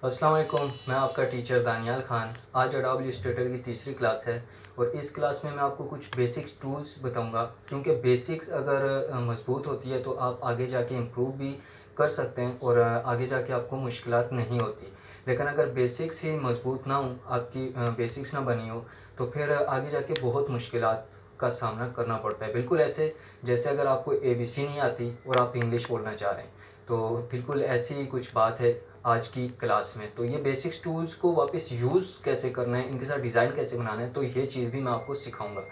अस्सलाम वालेकुम, मैं आपका टीचर दानियाल ख़ान। आज अडोबे इलस्ट्रेटर की तीसरी क्लास है और इस क्लास में मैं आपको कुछ बेसिक्स टूल्स बताऊंगा, क्योंकि बेसिक्स अगर मज़बूत होती है तो आप आगे जाके इम्प्रूव भी कर सकते हैं और आगे जाके आपको मुश्किलात नहीं होती। लेकिन अगर बेसिक्स ही मज़बूत ना हो, आपकी बेसिक्स ना बनी हो, तो फिर आगे जाके बहुत मुश्किलात का सामना करना पड़ता है। बिल्कुल ऐसे जैसे अगर आपको ABC नहीं आती और आप इंग्लिश बोलना चाह रहे हैं, तो बिल्कुल ऐसी ही कुछ बात है आज की क्लास में। तो ये बेसिक्स टूल्स को वापस यूज़ कैसे करना है, इनके साथ डिज़ाइन कैसे बनाना है, तो ये चीज़ भी मैं आपको सिखाऊंगा।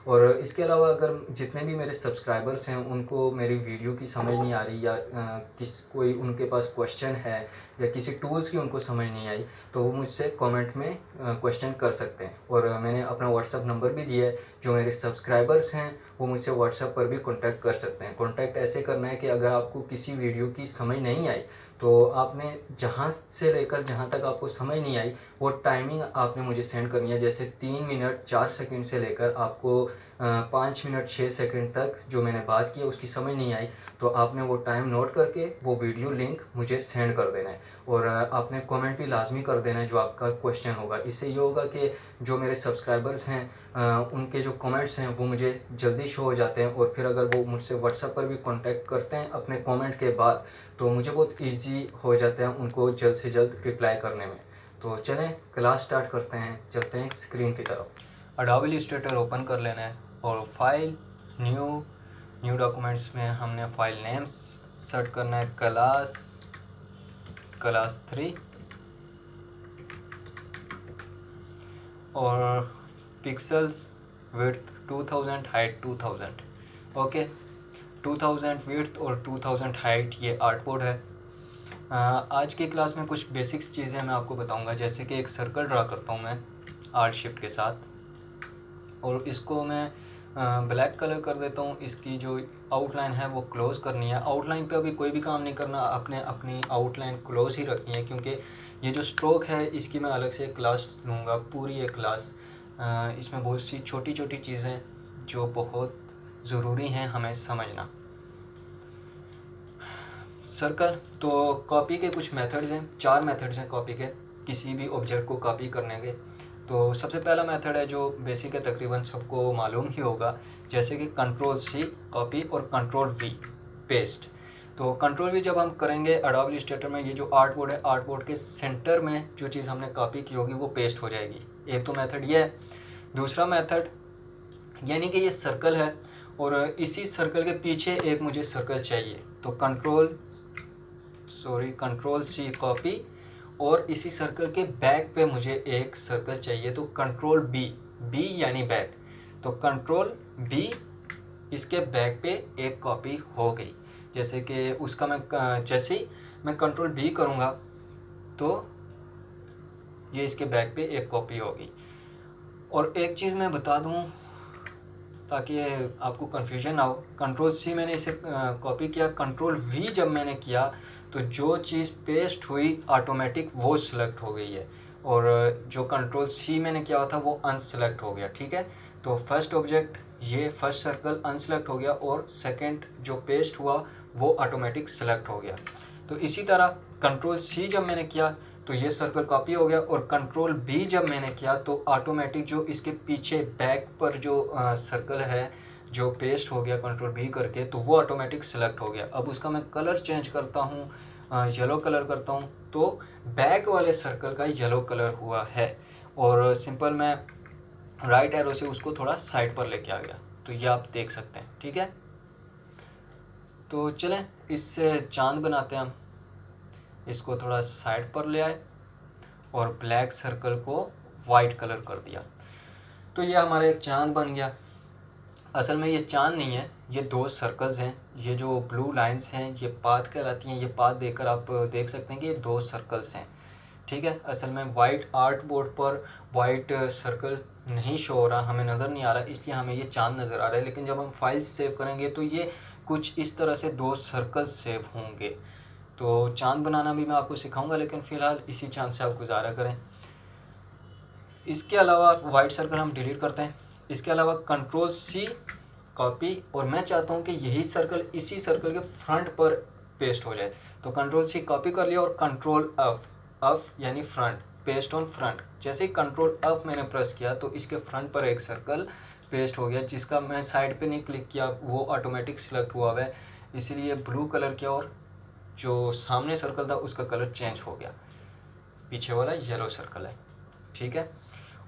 और इसके अलावा अगर जितने भी मेरे सब्सक्राइबर्स हैं उनको मेरी वीडियो की समझ नहीं आ रही, या किस कोई उनके पास क्वेश्चन है या किसी टूल्स की उनको समझ नहीं आई, तो वो मुझसे कमेंट में क्वेश्चन कर सकते हैं। और मैंने अपना व्हाट्सअप नंबर भी दिया है। जो मेरे सब्सक्राइबर्स हैं वो मुझसे व्हाट्सअप पर भी कॉन्टैक्ट कर सकते हैं। कॉन्टैक्ट ऐसे करना है कि अगर आपको किसी वीडियो की समझ नहीं आई, तो आपने जहाँ से लेकर जहाँ तक आपको समझ नहीं आई वो टाइमिंग आपने मुझे सेंड करनी है। जैसे 3 मिनट 4 सेकंड से लेकर आपको 5 मिनट 6 सेकंड तक जो मैंने बात की है उसकी समझ नहीं आई, तो आपने वो टाइम नोट करके वो वीडियो लिंक मुझे सेंड कर देना है। और आपने कमेंट भी लाजमी कर देना है जो आपका क्वेश्चन होगा। इससे ये होगा कि जो मेरे सब्सक्राइबर्स हैं उनके जो कमेंट्स हैं वो मुझे जल्दी शो हो जाते हैं, और फिर अगर वो मुझसे व्हाट्सएप पर भी कांटेक्ट करते हैं अपने कमेंट के बाद, तो मुझे बहुत इजी हो जाता है उनको जल्द से जल्द रिप्लाई करने में। तो चलें क्लास स्टार्ट करते हैं, चलते हैं स्क्रीन की तरफ। अडोबे इलस्ट्रेटर ओपन कर लेना है और फाइल न्यू डॉक्यूमेंट्स में हमने फाइल नेम्स सेट करना है, क्लास 3 और pixels width 2000, height 2000। Okay, 2000 width और 2000 हाइट ये आर्टबोर्ड है। आज की क्लास में कुछ बेसिक्स चीज़ें मैं आपको बताऊंगा, जैसे कि एक सर्कल ड्रा करता हूँ मैं आर्ट शिफ्ट के साथ, और इसको मैं ब्लैक कलर कर देता हूँ। इसकी जो आउटलाइन है वो क्लोज़ करनी है। आउटलाइन पे अभी कोई भी काम नहीं करना, आपने अपनी आउटलाइन क्लोज़ ही रखनी है, क्योंकि ये जो स्ट्रोक है इसकी मैं अलग से क्लास लूँगा, पूरी एक क्लास। इसमें बहुत सी छोटी छोटी चीज़ें जो बहुत ज़रूरी हैं हमें समझना। सर्कल तो कॉपी के कुछ मेथड्स हैं, 4 मेथड्स हैं कॉपी के, किसी भी ऑब्जेक्ट को कॉपी करने के। तो सबसे पहला मेथड है जो बेसिक है, तकरीबन सबको मालूम ही होगा, जैसे कि Ctrl+C कॉपी और Ctrl+V पेस्ट। तो Ctrl+V जब हम करेंगे अडोबे इलस्ट्रेटर में, ये जो आर्टबोर्ड है, आर्टबोर्ड के सेंटर में जो चीज़ हमने कॉपी की होगी वो पेस्ट हो जाएगी। एक तो मेथड ये है। दूसरा मेथड यानी कि ये सर्कल है और इसी सर्कल के पीछे एक मुझे सर्कल चाहिए, तो Ctrl+C कॉपी, और इसी सर्कल के बैक पे मुझे एक सर्कल चाहिए, तो Ctrl+B यानी बैक, तो Ctrl+B इसके बैक पे एक कॉपी हो गई। जैसे कि उसका जैसे ही मैं Ctrl+B करूँगा तो ये इसके बैक पे एक कॉपी होगी। और एक चीज़ मैं बता दूँ ताकि आपको कन्फ्यूजन ना हो, Ctrl+C मैंने इसे कॉपी किया, Ctrl+V जब मैंने किया तो जो चीज़ पेस्ट हुई ऑटोमेटिक वो सिलेक्ट हो गई है, और जो Ctrl+C मैंने किया था वो अनसेलेक्ट हो गया। ठीक है, तो फर्स्ट ऑब्जेक्ट ये फर्स्ट सर्कल अनसेलेक्ट हो गया और सेकंड जो पेस्ट हुआ वो ऑटोमेटिक सेलेक्ट हो गया। तो इसी तरह Ctrl+C जब मैंने किया तो ये सर्कल कॉपी हो गया, और Ctrl+B जब मैंने किया तो ऑटोमेटिक जो इसके पीछे बैक पर जो सर्कल है जो पेस्ट हो गया Ctrl+B करके, तो वो ऑटोमेटिक सेलेक्ट हो गया। अब उसका मैं कलर चेंज करता हूँ, येलो कलर करता हूँ, तो बैक वाले सर्कल का येलो कलर हुआ है, और सिंपल मैं राइट एरो से उसको थोड़ा साइड पर लेके आ गया, तो ये आप देख सकते हैं। ठीक है, तो चलें इससे चांद बनाते हैं हम। इसको थोड़ा साइड पर ले आए और ब्लैक सर्कल को वाइट कलर कर दिया, तो ये हमारा एक चांद बन गया। असल में ये चांद नहीं है, ये 2 सर्कल्स हैं। ये जो ब्लू लाइंस हैं ये पाथ कहलाती हैं। ये पाथ देखकर आप देख सकते हैं कि ये 2 सर्कल्स हैं। ठीक है, असल में वाइट आर्ट बोर्ड पर वाइट सर्कल नहीं शो हो रहा, हमें नज़र नहीं आ रहा, इसलिए हमें ये चांद नज़र आ रहा है। लेकिन जब हम फाइल सेव करेंगे तो ये कुछ इस तरह से 2 सर्कल सेव होंगे। तो चांद बनाना भी मैं आपको सिखाऊंगा, लेकिन फ़िलहाल इसी चांद से आप गुजारा करें। इसके अलावा वाइट सर्कल हम डिलीट करते हैं। इसके अलावा Ctrl+C कॉपी, और मैं चाहता हूँ कि यही सर्कल इसी सर्कल के फ्रंट पर पेस्ट हो जाए, तो Ctrl+C कॉपी कर लिया और Ctrl+F अप यानी फ्रंट, पेस्ट ऑन फ्रंट। जैसे ही कंट्रोल अप मैंने प्रेस किया तो इसके फ्रंट पर एक सर्कल पेस्ट हो गया, जिसका मैं साइड पे नहीं क्लिक किया, वो ऑटोमेटिक सिलेक्ट हुआ है, इसीलिए ब्लू कलर किया और जो सामने सर्कल था उसका कलर चेंज हो गया, पीछे वाला येलो सर्कल है। ठीक है।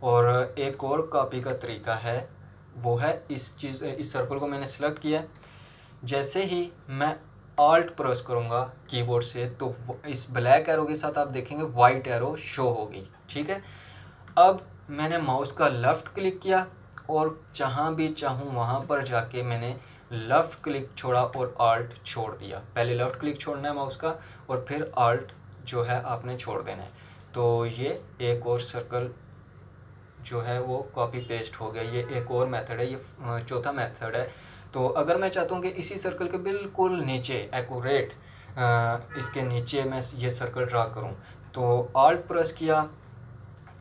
और एक और कॉपी का तरीका है, वो है इस सर्कल को मैंने सिलेक्ट किया, जैसे ही मैं ऑल्ट प्रेस करूँगा कीबोर्ड से तो इस ब्लैक एरो के साथ आप देखेंगे वाइट एरो शो होगी। ठीक है। अब मैंने माउस का लेफ़्ट क्लिक किया और जहाँ भी चाहूँ वहाँ पर जाके मैंने लेफ़्ट क्लिक छोड़ा और ऑल्ट छोड़ दिया। पहले लेफ़्ट क्लिक छोड़ना है माउस का और फिर ऑल्ट जो है आपने छोड़ देना है। तो ये एक और सर्कल जो है वो कॉपी पेस्ट हो गया। ये एक और मेथड है, ये चौथा मेथड है। तो अगर मैं चाहता हूँ कि इसी सर्कल के बिल्कुल नीचे एक्यूरेट इसके नीचे मैं ये सर्कल ड्रा करूँ, तो ऑल्ट प्रेस किया,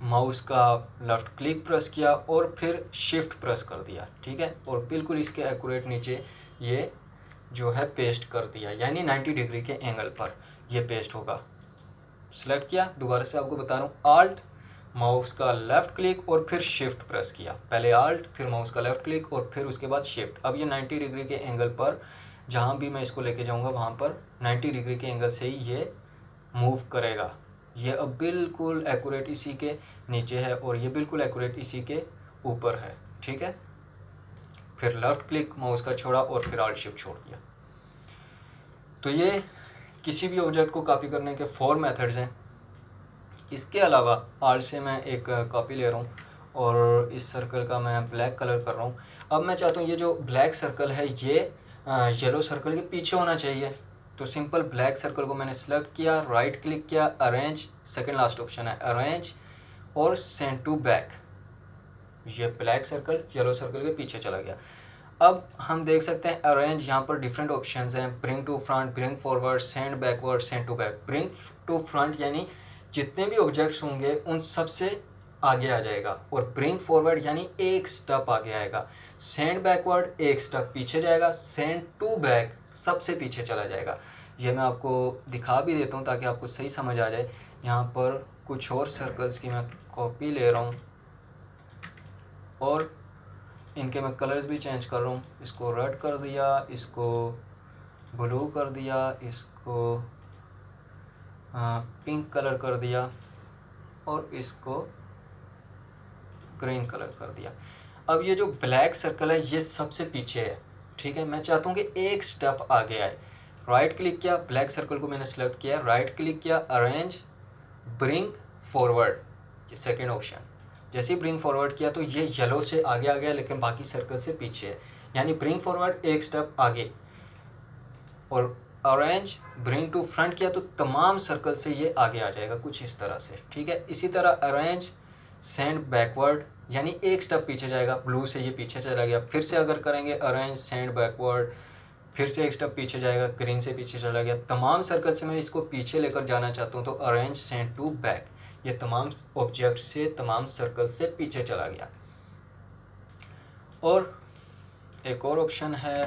माउस का लेफ़्ट क्लिक प्रेस किया और फिर शिफ्ट प्रेस कर दिया। ठीक है। और बिल्कुल इसके एक्यूरेट नीचे ये जो है पेस्ट कर दिया, यानी 90 डिग्री के एंगल पर ये पेस्ट होगा। सेलेक्ट किया, दोबारा से आपको बता रहा हूँ, ऑल्ट, माउस का लेफ़्ट क्लिक और फिर शिफ्ट प्रेस किया। पहले ऑल्ट, फिर माउस का लेफ़्ट क्लिक और फिर उसके बाद शिफ्ट। अब ये 90 डिग्री के एंगल पर जहाँ भी मैं इसको लेके जाऊँगा वहाँ पर 90 डिग्री के एंगल से ही ये मूव करेगा। ये अब बिल्कुल एक्यूरेट इसी के नीचे है और ये बिल्कुल एक्यूरेट इसी के ऊपर है। ठीक है। फिर लेफ़्ट क्लिक, माउस का छोड़ा और फिर ऑल्ट शिफ्ट छोड़ दिया। तो ये किसी भी ऑब्जेक्ट को कॉपी करने के 4 मेथड्स हैं। इसके अलावा ऑल्ट से मैं एक कॉपी ले रहा हूँ और इस सर्कल का मैं ब्लैक कलर कर रहा हूँ। अब मैं चाहता हूँ ये जो ब्लैक सर्कल है ये येलो सर्कल के पीछे होना चाहिए। तो सिंपल ब्लैक सर्कल को मैंने सेलेक्ट किया, राइट क्लिक किया, अरेंज, सेकंड लास्ट ऑप्शन है अरेंज और सेंड टू बैक। ये ब्लैक सर्कल येलो सर्कल के पीछे चला गया। अब हम देख सकते हैं अरेंज, यहाँ पर डिफरेंट ऑप्शंस हैं, bring to front, bring forward, send backward, send to back. Bring to front यानी जितने भी ऑब्जेक्ट्स होंगे उन सबसे आगे आ जाएगा, और ब्रिंग फॉरवर्ड यानी एक स्टेप आगे आएगा, सेंड बैकवर्ड एक स्टेप पीछे जाएगा, सेंड टू बैक सबसे पीछे चला जाएगा। ये मैं आपको दिखा भी देता हूँ ताकि आपको सही समझ आ जाए। यहाँ पर कुछ और सर्कल्स की मैं कॉपी ले रहा हूँ और इनके मैं कलर्स भी चेंज कर रहा हूँ। इसको रेड कर दिया, इसको ब्लू कर दिया, इसको पिंक कलर कर दिया और इसको ग्रीन कलर कर दिया। अब ये जो ब्लैक सर्कल है ये सबसे पीछे है। ठीक है। मैं चाहता हूँ कि एक स्टेप आगे आए। राइट क्लिक किया, ब्लैक सर्कल को मैंने सेलेक्ट किया, राइट क्लिक किया, अरेंज, ब्रिंग फॉरवर्ड, ये सेकेंड ऑप्शन। जैसे ही ब्रिंग फॉरवर्ड किया तो ये येलो से आगे आ गया लेकिन बाकी सर्कल से पीछे है, यानी ब्रिंग फॉरवर्ड एक स्टेप आगे, और ऑरेंज ब्रिंग टू फ्रंट किया तो तमाम सर्कल से ये आगे आ जाएगा कुछ इस तरह से। ठीक है। इसी तरह अरेंज, सेंड बैकवर्ड यानी एक स्टेप पीछे जाएगा, ब्लू से ये पीछे चला गया। फिर से अगर करेंगे अरेंज, सेंड बैकवर्ड, फिर से एक स्टेप पीछे जाएगा, ग्रीन से पीछे चला गया। तमाम सर्कल से मैं इसको पीछे लेकर जाना चाहता हूँ तो अरेंज, सेंड टू बैक, ये तमाम ऑब्जेक्ट से तमाम सर्कल से पीछे चला गया। और एक और ऑप्शन है,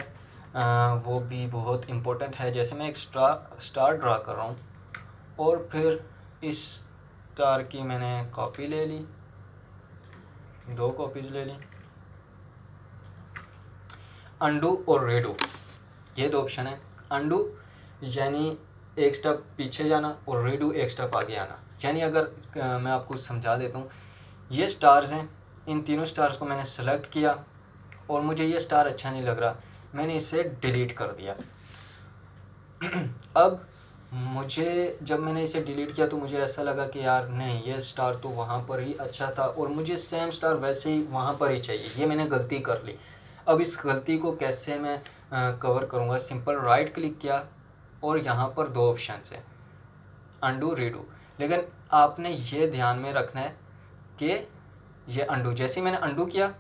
वो भी बहुत इम्पोर्टेंट है। जैसे मैं एक स्टार ड्रा कर रहा हूँ और फिर इस स्टार की मैंने कॉपी ले ली, 2 कॉपीज ले ली। अंडू और रीडू, ये 2 ऑप्शन है। अंडू यानी एक स्टेप पीछे जाना और रीडू एक स्टेप आगे आना। यानी अगर मैं आपको समझा देता हूँ, ये स्टार्स हैं, इन तीनों स्टार्स को मैंने सेलेक्ट किया और मुझे ये स्टार अच्छा नहीं लग रहा, मैंने इसे डिलीट कर दिया। अब मुझे जब मैंने इसे डिलीट किया तो मुझे ऐसा लगा कि यार नहीं, ये स्टार तो वहाँ पर ही अच्छा था और मुझे सेम स्टार वैसे ही वहाँ पर ही चाहिए, ये मैंने गलती कर ली। अब इस गलती को कैसे मैं कवर करूँगा? सिंपल राइट क्लिक किया और यहाँ पर 2 ऑप्शन हैं, अंडू, रीडू। लेकिन आपने ये ध्यान में रखना है कि ये अंडू, जैसे ही मैंने अंडू किया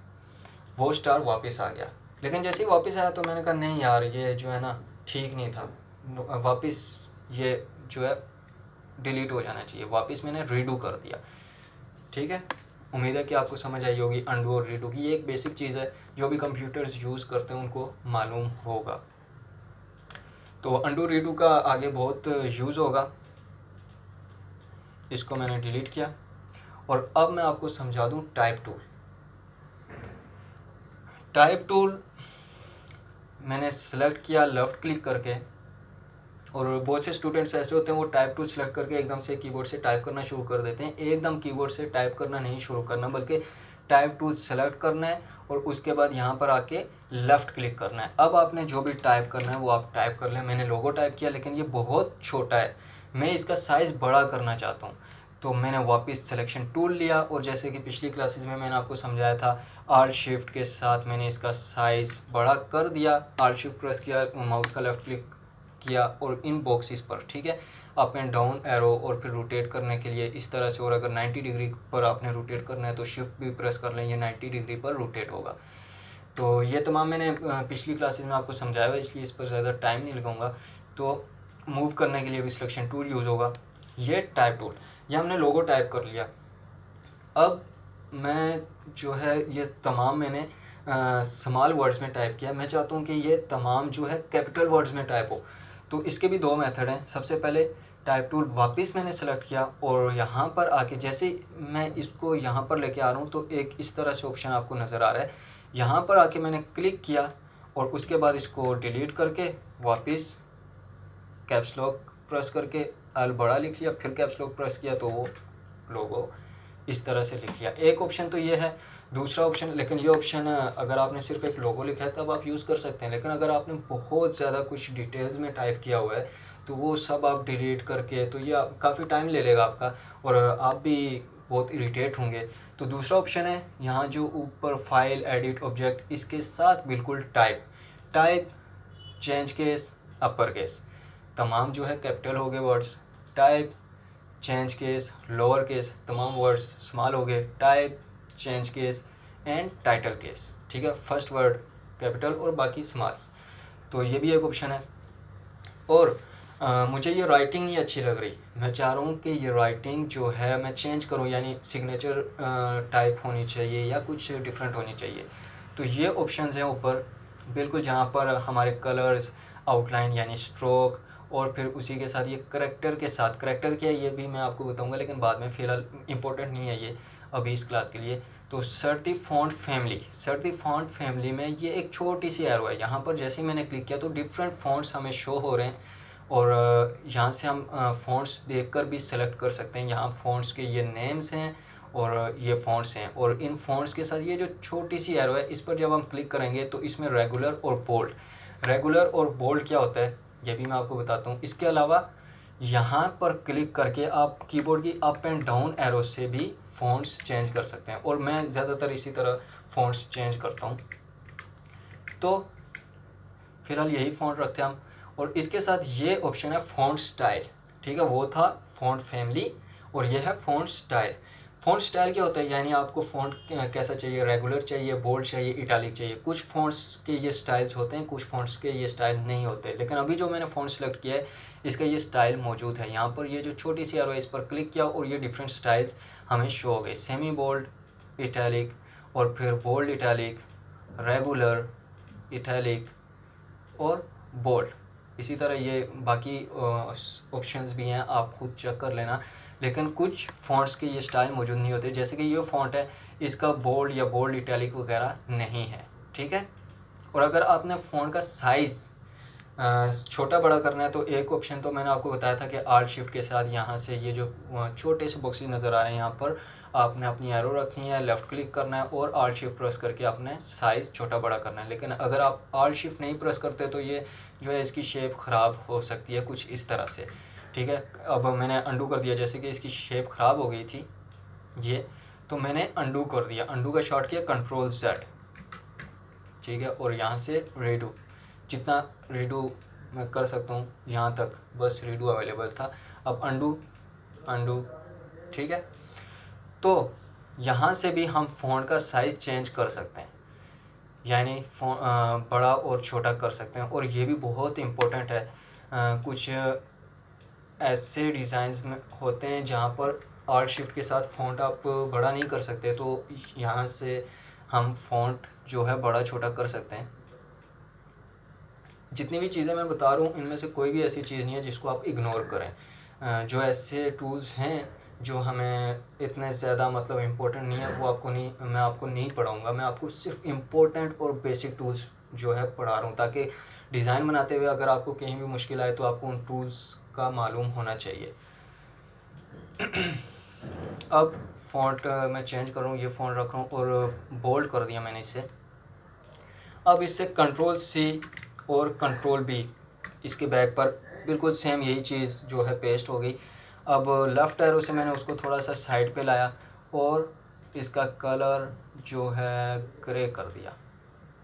वो स्टार वापस आ गया, लेकिन जैसे ही वापस आया तो मैंने कहा नहीं यार, ये जो है ना ठीक नहीं था, वापस ये जो है डिलीट हो जाना चाहिए। वापस मैंने रीडू कर दिया। ठीक है। उम्मीद है कि आपको समझ आई होगी अंडू और रीडू की। ये एक बेसिक चीज़ है, जो भी कंप्यूटर्स यूज़ करते हैं उनको मालूम होगा। तो अंडू रीडू का आगे बहुत यूज़ होगा। इसको मैंने डिलीट किया। और अब मैं आपको समझा दूं टाइप टूल। टाइप टूल मैंने सेलेक्ट किया लेफ़्ट क्लिक करके, और बहुत से स्टूडेंट्स ऐसे होते हैं वो टाइप टूल सेलेक्ट करके एकदम से कीबोर्ड से टाइप करना शुरू कर देते हैं। एकदम कीबोर्ड से टाइप करना नहीं शुरू करना, बल्कि टाइप टूल सेलेक्ट करना है और उसके बाद यहाँ पर आके लेफ़्ट क्लिक करना है। अब आपने जो भी टाइप करना है वो आप टाइप कर लें। मैंने लोगो टाइप किया, लेकिन ये बहुत छोटा है, मैं इसका साइज़ बड़ा करना चाहता हूँ। तो मैंने वापस सिलेक्शन टूल लिया, और जैसे कि पिछली क्लासेस में मैंने आपको समझाया था, आल्ट शिफ्ट के साथ मैंने इसका साइज़ बड़ा कर दिया। आल्ट शिफ्ट प्रेस किया, माउस का लेफ़्ट क्लिक किया और इन बॉक्सेस पर, ठीक है, अप एंड डाउन एरो, और फिर रोटेट करने के लिए इस तरह से। और अगर 90 डिग्री पर आपने रोटेट करना है तो शिफ्ट भी प्रेस कर लें, ये 90 डिग्री पर रोटेट होगा। तो ये तमाम मैंने पिछली क्लासेस में आपको समझाया हुआ, इसलिए इस पर ज़्यादा टाइम नहीं लगाऊंगा। तो मूव करने के लिए भी सिलेक्शन टूल यूज़ होगा। ये टाइप टूल, ये हमने लोगो टाइप कर लिया। अब मैं जो है ये तमाम मैंने स्मॉल वर्ड्स में टाइप किया। मैं चाहता हूँ कि ये तमाम जो है कैपिटल वर्ड्स में टाइप हो। तो इसके भी दो मेथड हैं। सबसे पहले टाइप टूल वापस मैंने सेलेक्ट किया, और यहाँ पर आके जैसे मैं इसको यहाँ पर लेके आ रहा हूँ तो एक इस तरह से ऑप्शन आपको नज़र आ रहा है। यहाँ पर आके मैंने क्लिक किया और उसके बाद इसको डिलीट करके वापस कैप्स लॉक प्रेस करके एल बड़ा लिख लिया, फिर कैप्स लॉक प्रेस किया तो वो लोगो इस तरह से लिख लिया। एक ऑप्शन तो ये है। दूसरा ऑप्शन, लेकिन ये ऑप्शन अगर आपने सिर्फ एक लोगो लिखा है तब आप यूज़ कर सकते हैं, लेकिन अगर आपने बहुत ज़्यादा कुछ डिटेल्स में टाइप किया हुआ है तो वो सब आप डिलीट करके, तो ये काफ़ी टाइम ले लेगा आपका, और आप भी बहुत इरिटेट होंगे। तो दूसरा ऑप्शन है यहाँ जो ऊपर फाइल एडिट ऑब्जेक्ट, इसके साथ बिल्कुल type change case upper case, तमाम जो है कैपिटल हो गए words. Type change case lower case, तमाम वर्ड्स स्मॉल हो गए। Type change case and title case, ठीक है, फर्स्ट वर्ड कैपिटल और बाकी स्मॉल्स। तो ये भी एक ऑप्शन है। और मुझे ये राइटिंग नहीं अच्छी लग रही, मैं चाह रहा हूँ कि ये राइटिंग जो है मैं चेंज करूँ, यानी सिग्नेचर टाइप होनी चाहिए या कुछ डिफरेंट होनी चाहिए। तो ये ऑप्शंस हैं ऊपर बिल्कुल, जहाँ पर हमारे कलर्स, आउटलाइन यानी स्ट्रोक, और फिर उसी के साथ ये करेक्टर के साथ, करेक्टर क्या है ये भी मैं आपको बताऊंगा, लेकिन बाद में, फ़िलहाल इंपॉर्टेंट नहीं है ये अभी इस क्लास के लिए। तो सर्ट द फॉन्ट फैमिली में ये एक छोटी सी एरो है। यहाँ पर जैसे ही मैंने क्लिक किया तो डिफरेंट फॉन्ट्स हमें शो हो रहे हैं, और यहाँ से हम फॉन्ट्स देखकर भी सेलेक्ट कर सकते हैं। यहाँ फॉन्ट्स के ये नेम्स हैं और ये फॉन्ट्स हैं, और इन फॉन्ट्स के साथ ये जो छोटी सी एरो है इस पर जब हम क्लिक करेंगे तो इसमें रेगुलर और बोल्ड क्या होता है ये भी मैं आपको बताता हूँ। इसके अलावा यहाँ पर क्लिक करके आप कीबोर्ड की अप एंड डाउन एरो से भी फॉन्ट्स चेंज कर सकते हैं, और मैं ज़्यादातर इसी तरह फॉन्ट्स चेंज करता हूँ। तो फिलहाल यही फॉन्ट रखते हैं हम, और इसके साथ ये ऑप्शन है फॉन्ट स्टाइल, ठीक है, वो था फॉन्ट फैमिली और ये है फॉन्ट स्टाइल। फॉन्ट स्टाइल क्या होता है, यानी आपको फॉन्ट कैसा चाहिए, रेगुलर चाहिए, बोल्ड चाहिए, इटैलिक चाहिए। कुछ फॉन्ट्स के ये स्टाइल्स होते हैं, कुछ फॉन्ट्स के ये स्टाइल नहीं होते, लेकिन अभी जो मैंने फॉन्ट सेलेक्ट किया है इसका ये स्टाइल मौजूद है। यहाँ पर ये जो छोटी सी एरो है इस पर क्लिक किया और ये डिफरेंट स्टाइल्स हमें शो हो गए, सेमी बोल्ड, इटैलिक, और फिर बोल्ड इटैलिक, रेगुलर, इटैलिक और बोल्ड। इसी तरह ये बाकी ऑप्शंस भी हैं, आप खुद चेक कर लेना। लेकिन कुछ फ़ॉन्ट्स के ये स्टाइल मौजूद नहीं होते, जैसे कि ये फ़ॉन्ट है इसका बोल्ड या बोल्ड इटैलिक वगैरह नहीं है, ठीक है। और अगर आपने फ़ॉन्ट का साइज़ छोटा बड़ा करना है तो एक ऑप्शन तो मैंने आपको बताया था कि आल्ट शिफ्ट के साथ यहाँ से ये जो छोटे से बॉक्सेस नज़र आ रहे हैं यहाँ पर आपने अपनी एरो रखनी है, लेफ़्ट क्लिक करना है और आल्ट शिफ्ट प्रेस करके आपने साइज़ छोटा बड़ा करना है। लेकिन अगर आप आल्ट शिफ्ट नहीं प्रेस करते तो ये जो है इसकी शेप ख़राब हो सकती है कुछ इस तरह से, ठीक है। अब मैंने अंडू कर दिया, जैसे कि इसकी शेप ख़राब हो गई थी ये, तो मैंने अंडू कर दिया। अंडू का शॉर्ट किया Ctrl+Z, ठीक है, और यहाँ से रीडू, जितना रीडू मैं कर सकता हूँ यहाँ तक बस रीडू अवेलेबल था। अब अंडू, ठीक है। तो यहाँ से भी हम फ़ॉन्ट का साइज़ चेंज कर सकते हैं, यानी बड़ा और छोटा कर सकते हैं। और ये भी बहुत इम्पोर्टेंट है, कुछ ऐसे डिज़ाइंस में होते हैं जहाँ पर आल्ट शिफ्ट के साथ फ़ॉन्ट आप बड़ा नहीं कर सकते, तो यहाँ से हम फ़ॉन्ट जो है बड़ा छोटा कर सकते हैं। जितनी भी चीज़ें मैं बता रहा हूँ इनमें से कोई भी ऐसी चीज़ नहीं है जिसको आप इग्नोर करें। जो ऐसे टूल्स हैं जो हमें इतने ज़्यादा मतलब इम्पोर्टेंट नहीं है, वो आपको नहीं, मैं आपको नहीं पढ़ाऊँगा। मैं आपको सिर्फ इम्पोर्टेंट और बेसिक टूल्स जो है पढ़ा रहा हूँ, ताकि डिज़ाइन बनाते हुए अगर आपको कहीं भी मुश्किल आए तो आपको उन टूल्स का मालूम होना चाहिए। अब फ़ॉन्ट मैं चेंज कर रहा हूँ, ये फ़ॉन्ट रख रहा हूँ और बोल्ड कर दिया मैंने इसे। अब इससे कंट्रोल सी और कंट्रोल बी इसके बैक पर बिल्कुल सेम यही चीज़ जो है पेस्ट हो गई। अब लेफ़्ट एरो से मैंने उसको थोड़ा सा साइड पे लाया और इसका कलर जो है ग्रे कर दिया,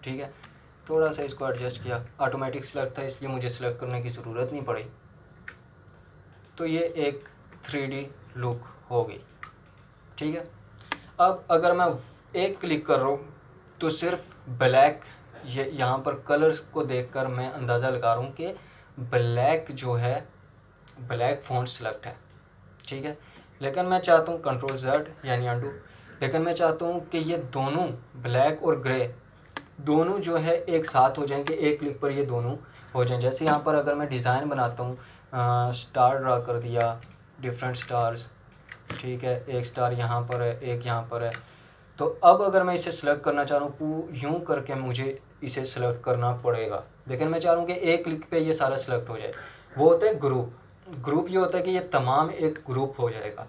ठीक है। थोड़ा सा इसको एडजस्ट किया, ऑटोमेटिक सिलेक्ट था इसलिए मुझे सिलेक्ट करने की ज़रूरत नहीं पड़ी। तो ये एक 3D लुक हो गई, ठीक है। अब अगर मैं एक क्लिक कर रहा हूँ तो सिर्फ ब्लैक, ये यहाँ पर कलर्स को देखकर मैं अंदाज़ा लगा रहा हूँ कि ब्लैक जो है ब्लैक फ़ॉन्ट सेलेक्ट है, ठीक है। लेकिन मैं चाहता हूँ कंट्रोल Z यानी अंडू, लेकिन मैं चाहता हूँ कि ये दोनों ब्लैक और ग्रे दोनों जो है एक साथ हो जाएंगे, एक क्लिक पर ये दोनों हो जाएं। जैसे यहाँ पर अगर मैं डिज़ाइन बनाता हूँ, स्टार ड्रा कर दिया, डिफरेंट स्टार्स, ठीक है, एक स्टार यहाँ पर है, एक यहाँ पर है। तो अब अगर मैं इसे सेलेक्ट करना चाह रहा हूँ यूँ करके मुझे इसे सेलेक्ट करना पड़ेगा, लेकिन मैं चाह रहा हूँ कि एक क्लिक पे ये सारा सेलेक्ट हो जाए। वो होता है ग्रुप। ग्रुप ये होता है कि ये तमाम एक ग्रुप हो जाएगा।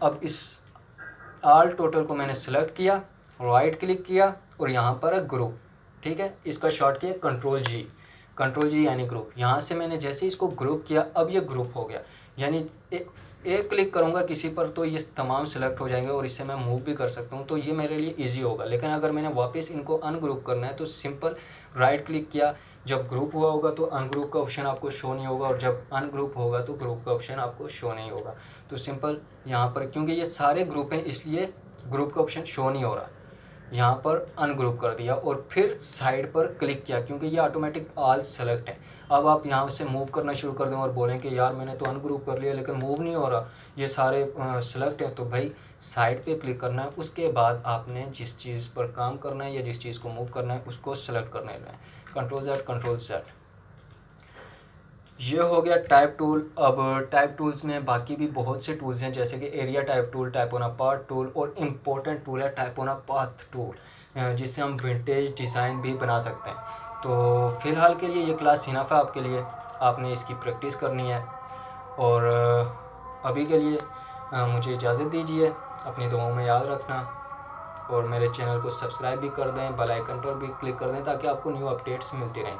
अब इस ऑल टोटल को मैंने सेलेक्ट किया, राइट क्लिक किया और यहाँ पर है ग्रुप, ठीक है। इसका शॉर्ट किया कंट्रोल जी यानी ग्रुप। यहाँ से मैंने जैसे इसको ग्रुप किया, अब ये ग्रुप हो गया, यानी एक क्लिक करूँगा किसी पर तो ये तमाम सेलेक्ट हो जाएंगे और इससे मैं मूव भी कर सकता हूँ, तो ये मेरे लिए इजी होगा। लेकिन अगर मैंने वापस इनको अनग्रुप करना है तो सिंपल राइट क्लिक किया, जब ग्रुप हुआ होगा तो अनग्रुप का ऑप्शन आपको शो नहीं होगा और जब अनग्रुप होगा तो ग्रुप का ऑप्शन आपको शो नहीं होगा। तो सिंपल यहाँ पर क्योंकि ये सारे ग्रुप हैं इसलिए ग्रुप का ऑप्शन शो नहीं हो रहा, यहाँ पर अनग्रुप कर दिया और फिर साइड पर क्लिक किया क्योंकि ये ऑटोमेटिक ऑल सेलेक्ट है। अब आप यहाँ से मूव करना शुरू कर दें और बोलें कि यार मैंने तो अनग्रुप कर लिया लेकिन मूव नहीं हो रहा, ये सारे सेलेक्ट हैं, तो भाई साइड पे क्लिक करना है। उसके बाद आपने जिस चीज़ पर काम करना है या जिस चीज़ को मूव करना है उसको सेलेक्ट करने है। Control Z। ये हो गया टाइप टूल। अब टाइप टूल्स में बाकी भी बहुत से टूल्स हैं, जैसे कि area type tool, type on a part tool और इम्पोर्टेंट टूल है type on a path tool, जिससे हम विंटेज डिज़ाइन भी बना सकते हैं। तो फ़िलहाल के लिए ये क्लास इनफ है आपके लिए, आपने इसकी प्रैक्टिस करनी है। और अभी के लिए मुझे इजाज़त दीजिए, अपनी दुआओं में याद रखना और मेरे चैनल को सब्सक्राइब भी कर दें, बेल आइकन पर भी क्लिक कर दें ताकि आपको न्यू अपडेट्स मिलती रहें।